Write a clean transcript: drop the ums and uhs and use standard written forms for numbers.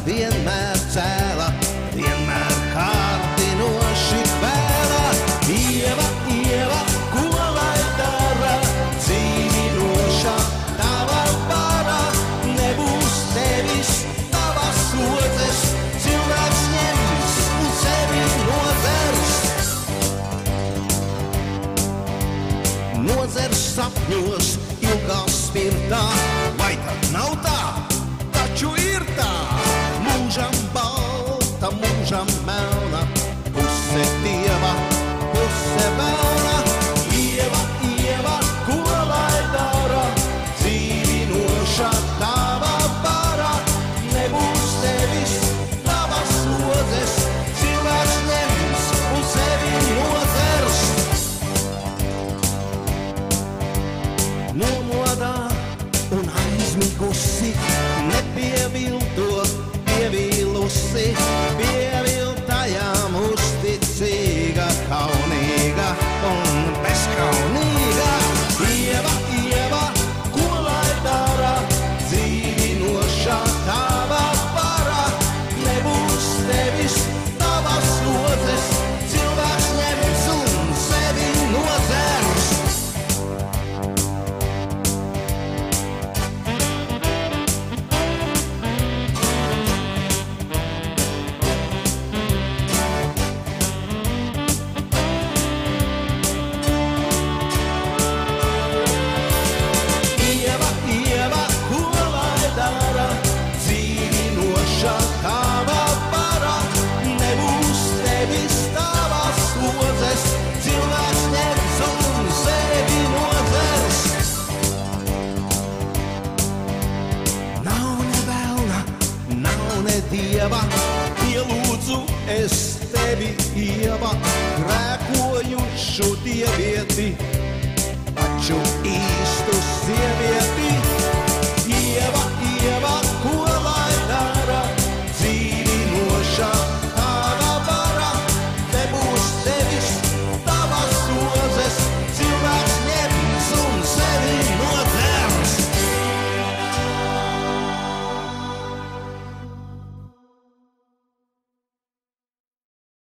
vienmēr cēla, vienmēr kārdinoši kvēla. Ieva, Ieva, ko lai dara, dzīvinošā tava vara, nebūs tevis tavas odzes, cilvēks ņems un sevi nozers. Nozers sapņos, ilgā spirtā, vai tad nav tā? Taču ir tā, mūžam balta, mūžam melna, puse dieva, puse velna. Ieva, Ieva, ko lai dara, dzīvinošā tava vara, nebūs tevis tavas odzes, cilvēks ņems un sevi nozers. Nomodā un aizmigusi, nepievilto, pievīlusi, pieviltajām uzticīga, kaunīga un bezkaunīga. Ieva, Ieva, ko lai dara, dzīvinošā tava vara, nebūs tevis tavas odzes, cilvēks ņems un sevi nozers. Ieva, Ieva, ko lai dara, dzīvinošā tava vara, nebūs tevis tavas odzes, cilvēks ņems un sevi nozers. Nav ne velna, nav ne dieva, pielūdzu es tevi, Ieva, grēkojušu dievieti, taču Ieva.